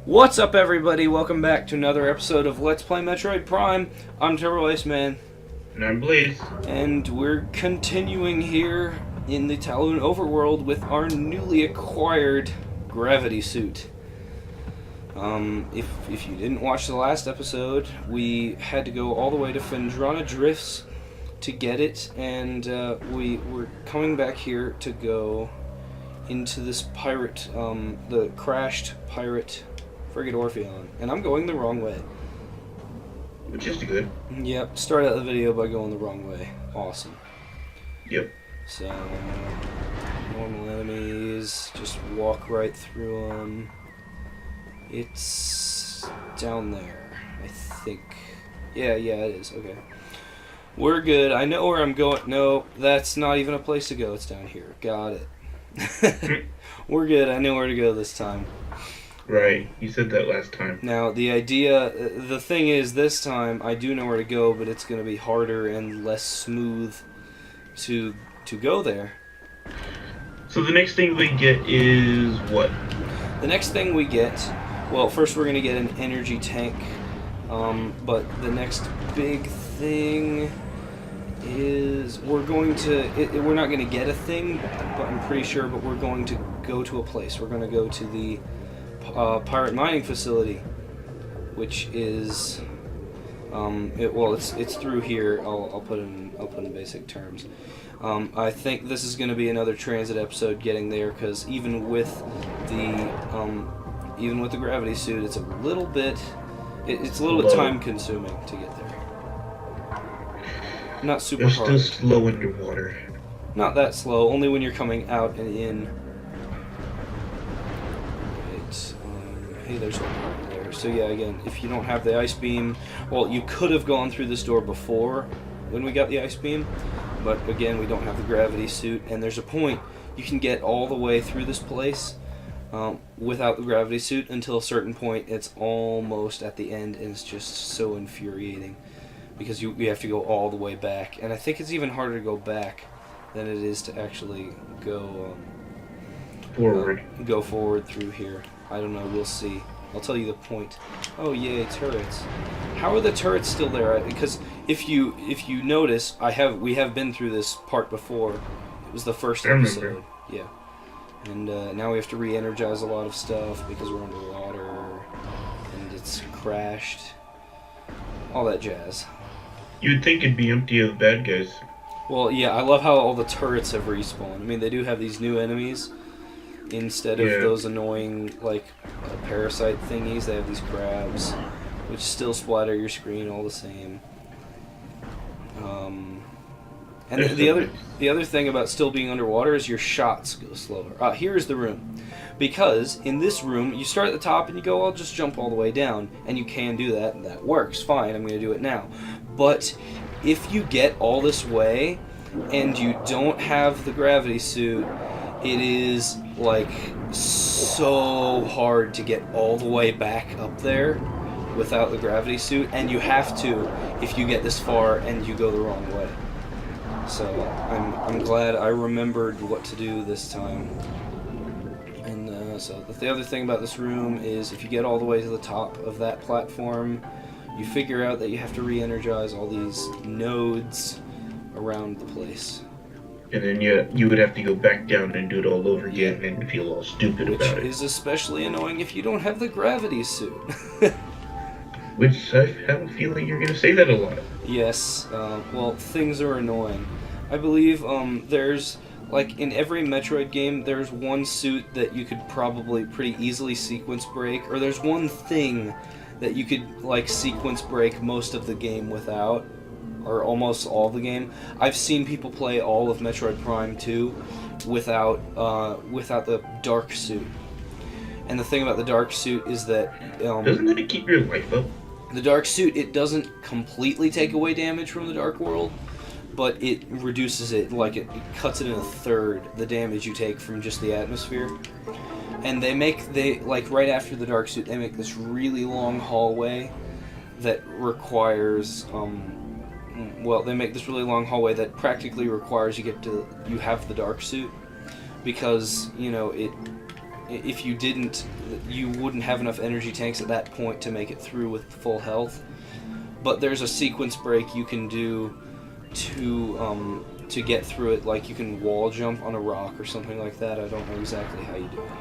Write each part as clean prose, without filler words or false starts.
What's up, everybody? Welcome back to another episode of Let's Play Metroid Prime. I'm Turbo Iceman. And I'm Blaze. And we're continuing here in the Talon overworld with our newly acquired gravity suit. If you didn't watch the last episode, we had to go all the way to Phendrana Drifts to get it, and we were coming back here to go into this pirate, the crashed pirate Frigate Orpheon, and I'm going the wrong way. Which is good. Yep, start out the video by going the wrong way. Awesome. Yep. So, normal enemies, just walk right through them. It's down there, I think. Yeah, it is. Okay. We're good. I know where I'm going. No, that's not even a place to go. It's down here. Got it. We're good. I know where to go this time. Right. You said that last time. Now, the thing is, this time, I do know where to go, but it's going to be harder and less smooth to go there. So the next thing we get is what? The next thing we get, well, first we're going to get an energy tank, but the next big thing is we're not going to get a thing, but I'm pretty sure, but we're going to go to a place. We're going to go to the pirate mining facility, which is it's through here. I'll put in basic terms. I think this is going to be another transit episode getting there, because even with the gravity suit, it's a little bit time consuming to get there. Not super They're hard. still slow underwater. Not that slow. Only when you're coming out and in. Hey, there's one there. So yeah, again, if you don't have the ice beam, well, you could have gone through this door before when we got the ice beam, but again, we don't have the gravity suit, and there's a point you can get all the way through this place without the gravity suit until a certain point. It's almost at the end, and it's just so infuriating because you have to go all the way back, and I think it's even harder to go back than it is to actually go forward through here. I don't know, we'll see. I'll tell you the point. Oh yay, turrets. How are the turrets still there? Because if you notice, we have been through this part before. It was the first episode. Yeah. And now we have to re-energize a lot of stuff because we're underwater and it's crashed. All that jazz. You'd think it'd be empty of bad guys. Well, yeah, I love how all the turrets have respawned. I mean, they do have these new enemies. Instead of those annoying, like, parasite thingies, they have these crabs, which still splatter your screen all the same. And the other thing about still being underwater is your shots go slower. Here's the room. Because in this room, you start at the top and you go, I'll just jump all the way down. And you can do that, and that works. Fine, I'm going to do it now. But if you get all this way and you don't have the gravity suit, it is, like, so hard to get all the way back up there without the gravity suit, and you have to if you get this far and you go the wrong way. So I'm glad I remembered what to do this time. And so the other thing about this room is if you get all the way to the top of that platform, you figure out that you have to re-energize all these nodes around the place. And then you would have to go back down and do it all over again and feel all stupid about it. Which is especially annoying if you don't have the gravity suit. Which I have a feeling you're going to say that a lot. Yes, well, things are annoying. I believe there's, like, in every Metroid game, there's one suit that you could probably pretty easily sequence break, or there's one thing that you could, like, sequence break most of the game without. Or almost all the game. I've seen people play all of Metroid Prime 2 without the dark suit. And the thing about the dark suit is that doesn't it keep your life up? The dark suit, it doesn't completely take away damage from the dark world, but it reduces it, like it cuts it in a third, the damage you take from just the atmosphere. And they like right after the dark suit, they make this really long hallway that requires they make this really long hallway that practically requires you have the dark suit, because, you know, if you didn't, you wouldn't have enough energy tanks at that point to make it through with full health. But there's a sequence break you can do to get through it. Like you can wall jump on a rock or something like that. I don't know exactly how you do it,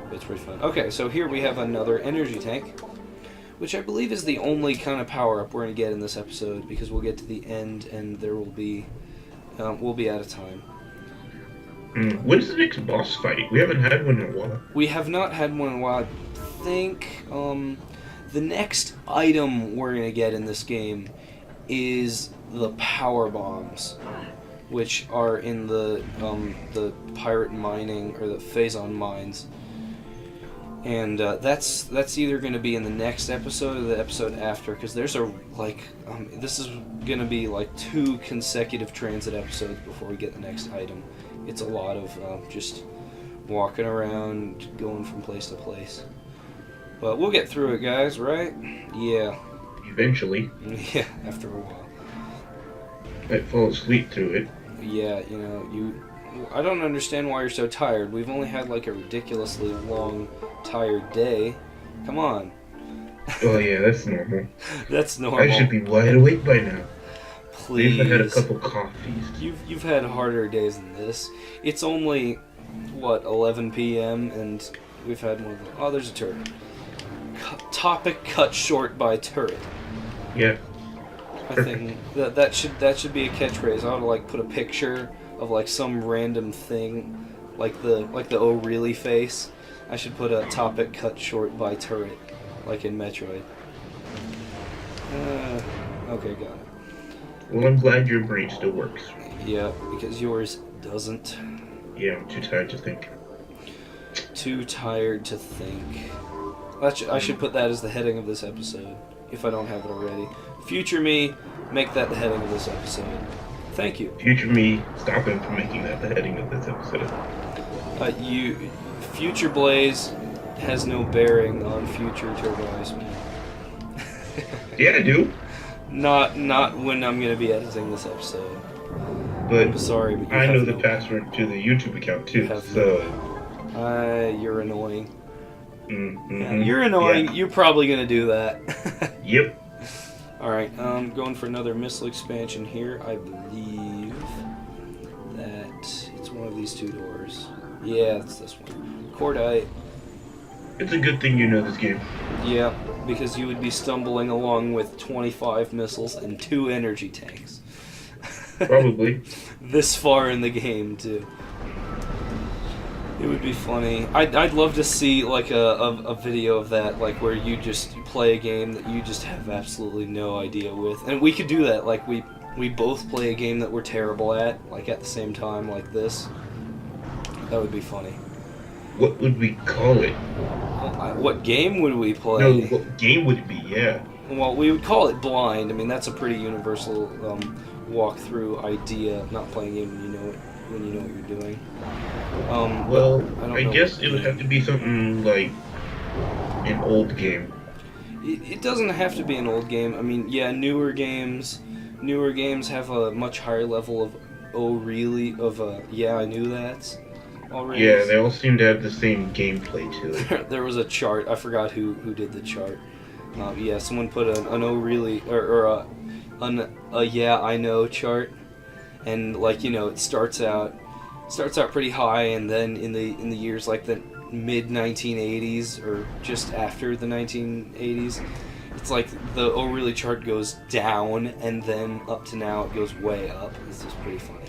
but it's pretty fun. Okay, so here we have another energy tank, which I believe is the only kind of power up we're gonna get in this episode, because we'll get to the end and there will be we'll be out of time. When's the next boss fight? We haven't had one in a while. We have not had one in a while. I think the next item we're gonna get in this game is the power bombs, which are in the pirate mining, or the Phazon Mines, and that's either going to be in the next episode or the episode after, because there's this is going to be like 2 consecutive transit episodes before we get the next item. It's a lot of just walking around, going from place to place, but we'll get through it, guys, right? Yeah. Eventually. Yeah, after a while. Might fall asleep through it. Yeah, I don't understand why you're so tired. We've only had like a ridiculously long, tired day. Come on. Oh yeah, that's normal. That's normal. I should be wide awake by now. Please. I've had a couple coffees. You've had harder days than this. It's only, what, 11 p.m. and we've had more than... Oh, there's a turret. Topic cut short by turret. Yeah. I think that should be a catchphrase. I ought to like put a picture of like some random thing, like the oh really face. I should put a topic cut short by turret, like in Metroid. Okay, got it. Well, I'm glad your brain still works. Yeah, because yours doesn't. Yeah, I'm too tired to think. Too tired to think. I should put that as the heading of this episode, if I don't have it already. Future me, make that the heading of this episode. Thank you. Future me, stop him from making that the heading of this episode. Future Blaze has no bearing on future Turbo Iceman. Yeah, I do. Not when I'm going to be editing this episode. But I'm sorry, but I know the password to the YouTube account too, so... You're annoying. Mm-hmm. Yeah, you're annoying. Yeah. You're probably going to do that. Yep. Alright, going for another missile expansion here. I believe that it's one of these 2 doors. Yeah, it's this one. Cordite. It's a good thing you know this game. Yeah, because you would be stumbling along with 25 missiles and 2 energy tanks. Probably. This far in the game, too. It would be funny. I'd love to see like a video of that, like where you just play a game that you just have absolutely no idea with, and we could do that. Like we both play a game that we're terrible at, like at the same time, like this. That would be funny. What would we call it? What game would we play? No, what game would it be? Yeah. Well, we would call it blind. I mean, that's a pretty universal walkthrough idea. Not playing a game when you know what you're doing. Well, I guess it would have to be something like an old game. It doesn't have to be an old game. I mean, yeah, newer games have a much higher level of yeah, I knew that already. Yeah, they all seem to have the same gameplay to it. There was a chart. I forgot who did the chart. Yeah, someone put an oh really or a yeah I know chart, and like it starts out pretty high, and then in the years like the mid 1980s or just after the 1980s, it's like the oh really chart goes down, and then up to now it goes way up. It's just pretty funny.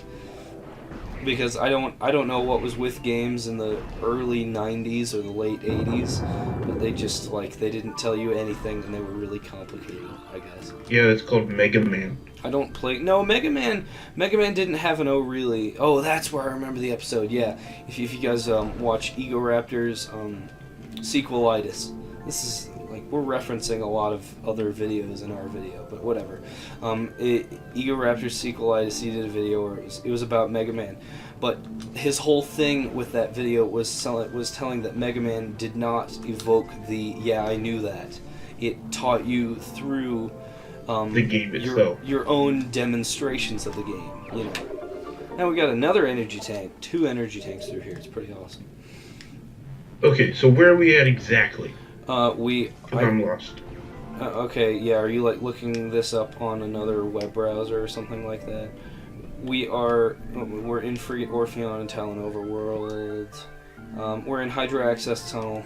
Because I don't know what was with games in the early 90s or the late 80s, but they just they didn't tell you anything, and they were really complicated, I guess. Yeah, it's called Mega Man. I don't play... No, Mega Man didn't have an oh really... Oh, that's where I remember the episode, yeah. If you guys watch Ego Raptor's Sequelitis. This is... we're referencing a lot of other videos in our video, but whatever. Ego Raptor's Sequelitis, he did a video where it was about Mega Man. But his whole thing with that video was telling that Mega Man did not evoke the, yeah, I knew that. It taught you through... the game itself. Your own demonstrations of the game, Now we got another energy tank, 2 energy tanks through here. It's pretty awesome. Okay, so where are we at exactly? Because I'm lost. Okay, yeah. Are you like looking this up on another web browser or something like that? We're in Frigate Orpheon and Talon Overworld. We're in Hydra Access Tunnel.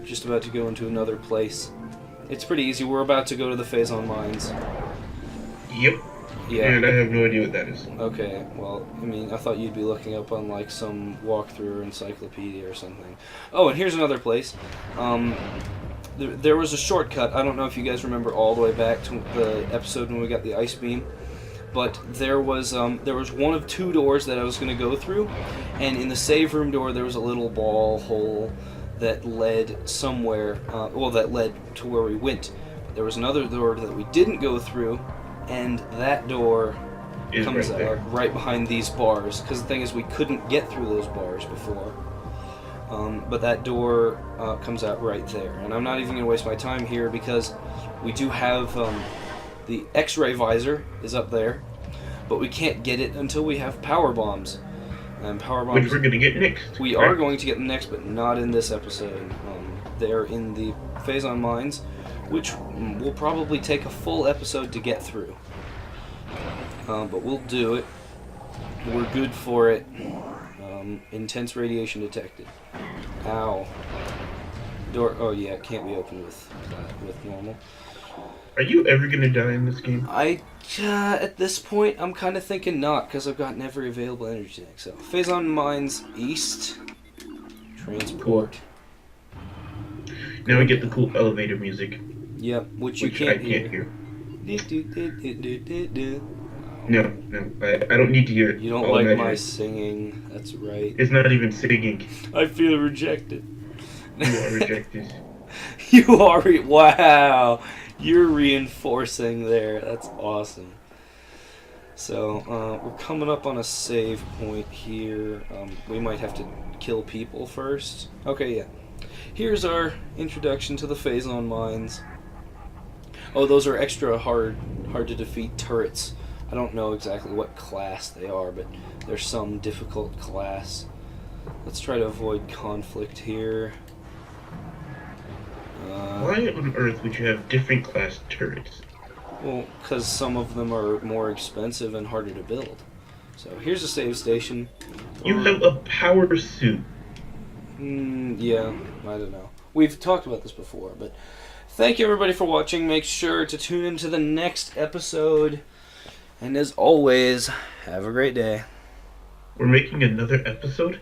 Just about to go into another place. It's pretty easy. We're about to go to the Phazon Mines. Yep. Yeah. And I have no idea what that is. Okay, well, I mean, I thought you'd be looking up on, like, some walkthrough or encyclopedia or something. Oh, and here's another place. There was a shortcut. I don't know if you guys remember all the way back to the episode when we got the ice beam. But there was one of two doors that I was going to go through. And in the save room door, there was a little ball hole that led somewhere. That led to where we went. There was another door that we didn't go through. And that door comes out right behind these bars. Because the thing is, we couldn't get through those bars before. But that door comes out right there. And I'm not even going to waste my time here because we do have the X-ray visor is up there. But we can't get it until we have power bombs. And power bombs... Which we're going to get next. We are going to get them next, but not in this episode. They're in the Phazon Mines, which will probably take a full episode to get through. But we'll do it. We're good for it. Intense radiation detected. Ow. Door. Oh yeah, it can't be opened with normal. Are you ever going to die in this game? At this point, I'm kind of thinking not, because I've gotten every available energy tank. So, Phazon Mines East. Transport. Cool. Now we get the cool elevator music. Yep, which you can't hear. No, I don't need to hear it. You don't like my singing, that's right. It's not even singing. I feel rejected. You are rejected. You are, wow. You're reinforcing there. That's awesome. So, we're coming up on a save point here. We might have to kill people first. Okay, yeah. Here's our introduction to the Phazon Mines. Oh, those are extra hard to defeat turrets. I don't know exactly what class they are, but they're some difficult class. Let's try to avoid conflict here. Why on earth would you have different class turrets? Well, because some of them are more expensive and harder to build. So here's a save station. You have a power suit. Yeah, I don't know. We've talked about this before, but thank you everybody for watching. Make sure to tune into the next episode. And as always, have a great day. We're making another episode?